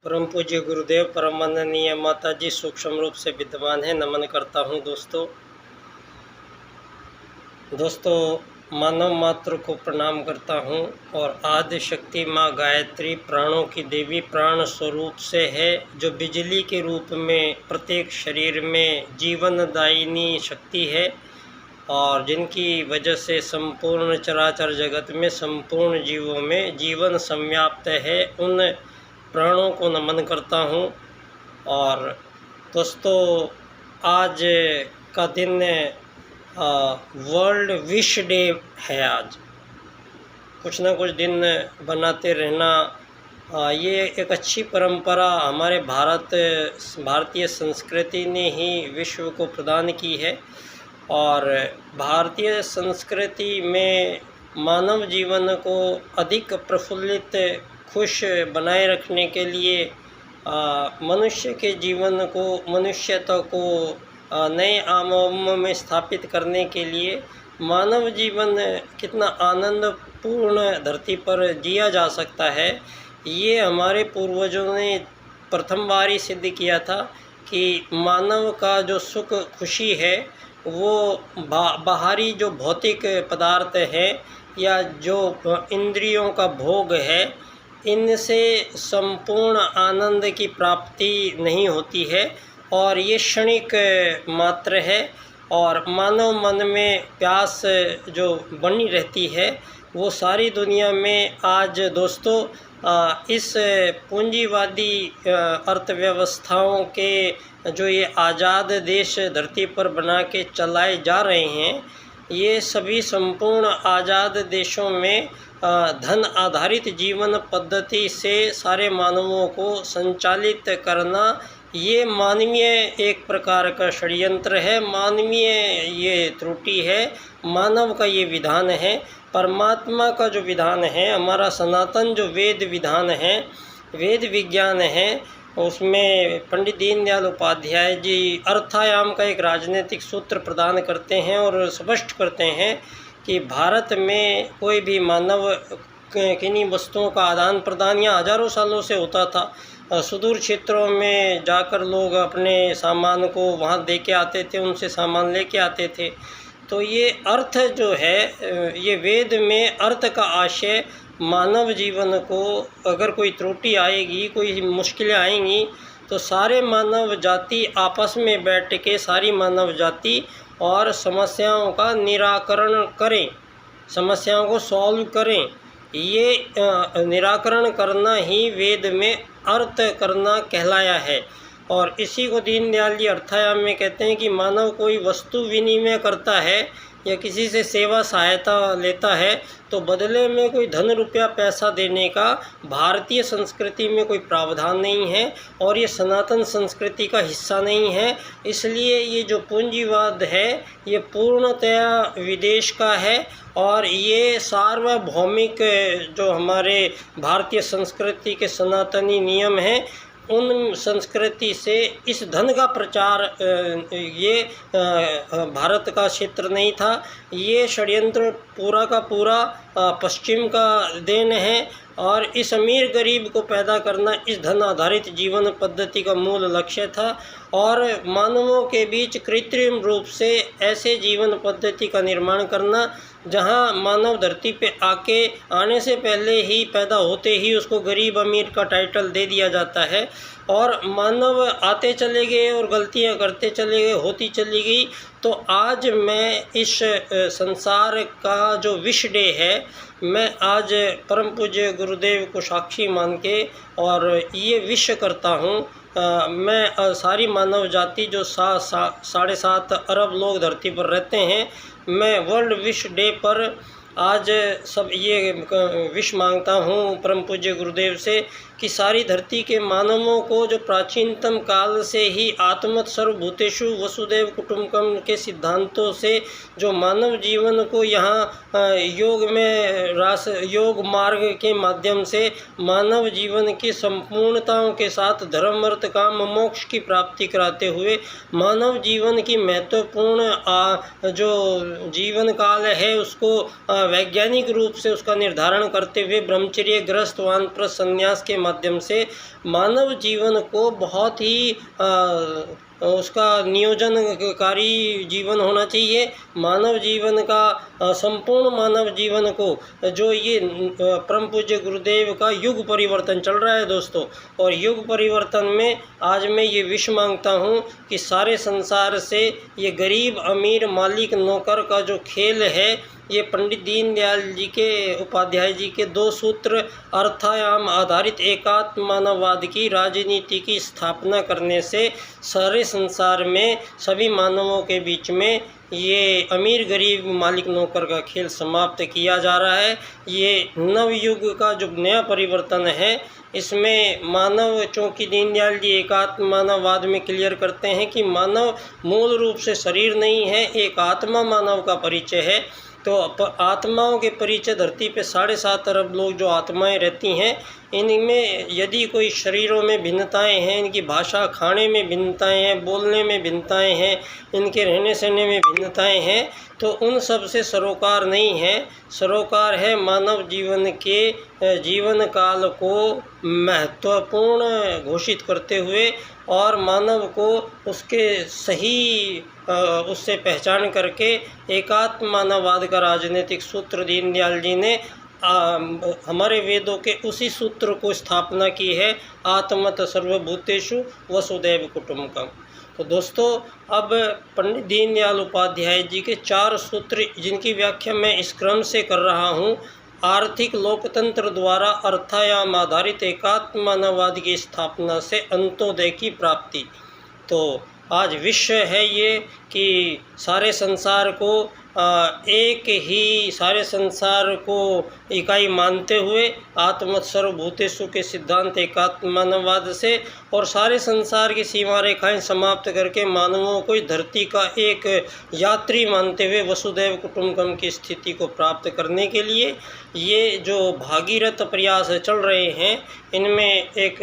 परम पूज्य गुरुदेव परम वंदनीय माता जी सूक्ष्म रूप से विद्यमान है। नमन करता हूँ दोस्तों मानव मात्र को प्रणाम करता हूँ और आदि शक्ति माँ गायत्री प्राणों की देवी प्राण स्वरूप से है, जो बिजली के रूप में प्रत्येक शरीर में जीवनदायिनी शक्ति है और जिनकी वजह से संपूर्ण चराचर जगत में संपूर्ण जीवों में जीवन संव्याप्त है। उन प्राणों को नमन करता हूँ। और दोस्तों आज का दिन वर्ल्ड विश डे है। आज कुछ ना कुछ दिन बनाते रहना ये एक अच्छी परंपरा हमारे भारतीय संस्कृति ने ही विश्व को प्रदान की है। और भारतीय संस्कृति में मानव जीवन को अधिक प्रफुल्लित खुश बनाए रखने के लिए मनुष्य के जीवन को मनुष्यता को नए आयामों में स्थापित करने के लिए मानव जीवन कितना आनंदपूर्ण धरती पर जिया जा सकता है, ये हमारे पूर्वजों ने प्रथम बार ही सिद्ध किया था कि मानव का जो सुख खुशी है वो बाहरी जो भौतिक पदार्थ है या जो इंद्रियों का भोग है, इनसे संपूर्ण आनंद की प्राप्ति नहीं होती है और ये क्षणिक मात्र है। और मानव मन में प्यास जो बनी रहती है वो सारी दुनिया में आज दोस्तों इस पूंजीवादी अर्थव्यवस्थाओं के जो ये आज़ाद देश धरती पर बना के चलाए जा रहे हैं, ये सभी संपूर्ण आज़ाद देशों में धन आधारित जीवन पद्धति से सारे मानवों को संचालित करना, ये मानवीय एक प्रकार का षड्यंत्र है, मानवीय ये त्रुटि है, मानव का ये विधान है। परमात्मा का जो विधान है, हमारा सनातन जो वेद विधान है, वेद विज्ञान है, उसमें पंडित दीनदयाल उपाध्याय जी अर्थायाम का एक राजनीतिक सूत्र प्रदान करते हैं और स्पष्ट करते हैं कि भारत में कोई भी मानव किन्हीं वस्तुओं का आदान प्रदान या हजारों सालों से होता था। सुदूर क्षेत्रों में जाकर लोग अपने सामान को वहाँ दे के आते थे, उनसे सामान लेके आते थे। तो ये अर्थ जो है, ये वेद में अर्थ का आशय मानव जीवन को अगर कोई त्रुटि आएगी, कोई मुश्किलें आएंगी, तो सारे मानव जाति आपस में बैठ के सारी मानव जाति और समस्याओं का निराकरण करें, समस्याओं को सॉल्व करें। ये निराकरण करना ही वेद में अर्थ करना कहलाया है। और इसी को दीनदयाल जी अर्थायाम में कहते हैं कि मानव कोई वस्तु विनिमय करता है या किसी से सेवा सहायता लेता है तो बदले में कोई धन रुपया पैसा देने का भारतीय संस्कृति में कोई प्रावधान नहीं है और ये सनातन संस्कृति का हिस्सा नहीं है। इसलिए ये जो पूंजीवाद है ये पूर्णतया विदेश का है और ये सार्वभौमिक जो हमारे भारतीय संस्कृति के सनातनी नियम हैं, उन संस्कृति से इस धन का प्रचार ये भारत का क्षेत्र नहीं था। ये षड्यंत्र पूरा का पूरा पश्चिम का देन है और इस अमीर गरीब को पैदा करना इस धन आधारित जीवन पद्धति का मूल लक्ष्य था। और मानवों के बीच कृत्रिम रूप से ऐसे जीवन पद्धति का निर्माण करना जहां मानव धरती पे आने से पहले ही पैदा होते ही उसको गरीब अमीर का टाइटल दे दिया जाता है और मानव आते चले गए और गलतियां करते चले गए, होती चली गई। तो आज मैं इस संसार का जो विश डे है, मैं आज परम पूज्य गुरुदेव को साक्षी मान के और ये विश करता हूँ। मैं सारी मानव जाति जो 7.5 अरब लोग धरती पर रहते हैं, मैं वर्ल्ड विश डे पर आज सब ये विश मांगता हूँ परम पूज्य गुरुदेव से कि सारी धरती के मानवों को जो प्राचीनतम काल से ही आत्मत सर्वभूतेषु वसुदेव कुटुंबकम के सिद्धांतों से जो मानव जीवन को यहाँ योग मार्ग के माध्यम से मानव जीवन की संपूर्णताओं के साथ धर्म अर्थ काम मोक्ष की प्राप्ति कराते हुए मानव जीवन की महत्वपूर्ण जो जीवन काल है उसको वैज्ञानिक रूप से उसका निर्धारण करते हुए ब्रह्मचर्य, गृहस्थ, वानप्रस्थ, संन्यास के माध्यम से मानव जीवन को बहुत ही उसका नियोजनकारी जीवन होना चाहिए। मानव जीवन का संपूर्ण मानव जीवन को जो ये परम पूज्य गुरुदेव का युग परिवर्तन चल रहा है दोस्तों, और युग परिवर्तन में आज मैं ये विश मांगता हूँ कि सारे संसार से ये गरीब अमीर मालिक नौकर का जो खेल है, ये पंडित दीनदयाल जी के उपाध्याय जी के 2 सूत्र अर्थायाम आधारित एकात्म मानववाद की राजनीति की स्थापना करने से सारे संसार में सभी मानवों के बीच में ये अमीर गरीब मालिक नौकर का खेल समाप्त किया जा रहा है। ये नवयुग का जो नया परिवर्तन है, इसमें मानव, चूँकि दीनदयाल जी एकात्म मानववाद में क्लियर करते हैं कि मानव मूल रूप से शरीर नहीं है, एक आत्मा मानव का परिचय है। तो आत्माओं के परिचय धरती पे 7.5 अरब लोग जो आत्माएं रहती हैं, इनमें यदि कोई शरीरों में भिन्नताएं हैं, इनकी भाषा खाने में भिन्नताएं हैं, बोलने में भिन्नताएं हैं, इनके रहने सहने में भिन्नताएं हैं, तो उन सब से सरोकार नहीं है। सरोकार है मानव जीवन के जीवन काल को महत्वपूर्ण घोषित करते हुए और मानव को उसके सही उससे पहचान करके एकात्म मानववाद का राजनीतिक सूत्र दीनदयाल जी ने हमारे वेदों के उसी सूत्र को स्थापना की है, आत्मत सर्वभूतेषु वसुदैव कुटुम्बकम। तो दोस्तों, अब पंडित दीनदयाल उपाध्याय जी के 4 सूत्र, जिनकी व्याख्या मैं इस क्रम से कर रहा हूँ, आर्थिक लोकतंत्र द्वारा अर्थायाम आधारित एकात्म मानववाद की स्थापना से अंत्योदय की प्राप्ति। तो आज विषय है ये कि सारे संसार को सारे संसार को इकाई मानते हुए आत्मत सर्वभूतेषु के सिद्धांत एकात्म मानववाद से और सारे संसार की सीमा रेखाएं समाप्त करके मानवों को इस धरती का एक यात्री मानते हुए वसुदैव कुटुम्बकम की स्थिति को प्राप्त करने के लिए ये जो भागीरथ प्रयास चल रहे हैं, इनमें एक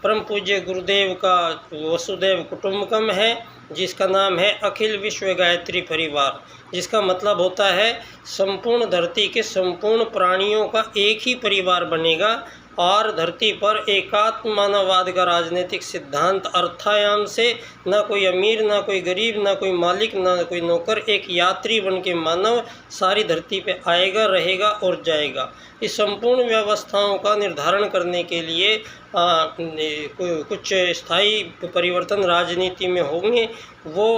परम पूज्य गुरुदेव का वसुदैव कुटुम्बकम है, जिसका नाम है अखिल विश्व गायत्री परिवार, जिसका मतलब होता है संपूर्ण धरती के संपूर्ण प्राणियों का एक ही परिवार बनेगा और धरती पर एकात्म मानववाद का राजनीतिक सिद्धांत अर्थायाम से ना कोई अमीर, ना कोई गरीब, ना कोई मालिक, ना कोई नौकर, एक यात्री बन के मानव सारी धरती पे आएगा, रहेगा और जाएगा। इस संपूर्ण व्यवस्थाओं का निर्धारण करने के लिए कुछ स्थायी परिवर्तन राजनीति में होंगे। वो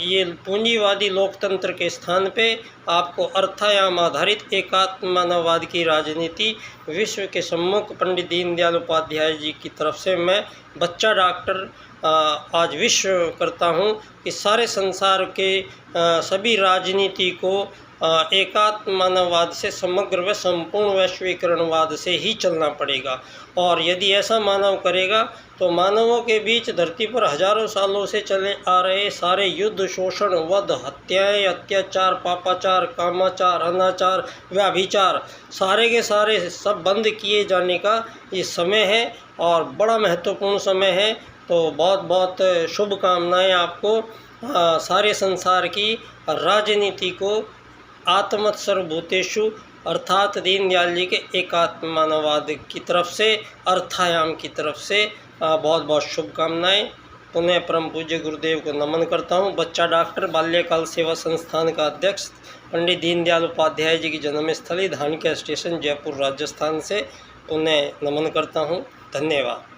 ये पूंजीवादी लोकतंत्र के स्थान पे आपको अर्थायाम आधारित एकात्म मानववाद की राजनीति विश्व के सम्मुख पंडित दीनदयाल उपाध्याय जी की तरफ से मैं बच्चा डॉक्टर आज विश्व करता हूँ कि सारे संसार के सभी राजनीति को एकात्म मानववाद से समग्र व संपूर्ण वैश्वीकरणवाद से ही चलना पड़ेगा। और यदि ऐसा मानव करेगा तो मानवों के बीच धरती पर हजारों सालों से चले आ रहे सारे युद्ध, शोषण, वध, हत्याएं, अत्याचार, पापाचार, कामाचार, अनाचार, व्याभिचार, सारे के सारे सब बंद किए जाने का ये समय है और बड़ा महत्वपूर्ण समय है। तो बहुत बहुत शुभकामनाएं आपको सारे संसार की राजनीति को आत्मत सर्वभूतेषु अर्थात दीनदयाल जी के एकात्म मानववाद की तरफ से, अर्थायाम की तरफ से बहुत बहुत शुभकामनाएं। पुनः परम पूज्य गुरुदेव को नमन करता हूं। बच्चा डॉक्टर बाल्यकाल सेवा संस्थान का अध्यक्ष पंडित दीनदयाल उपाध्याय जी की जन्मस्थली धानक्या स्टेशन, जयपुर, राजस्थान से पुनः नमन करता हूं। धन्यवाद।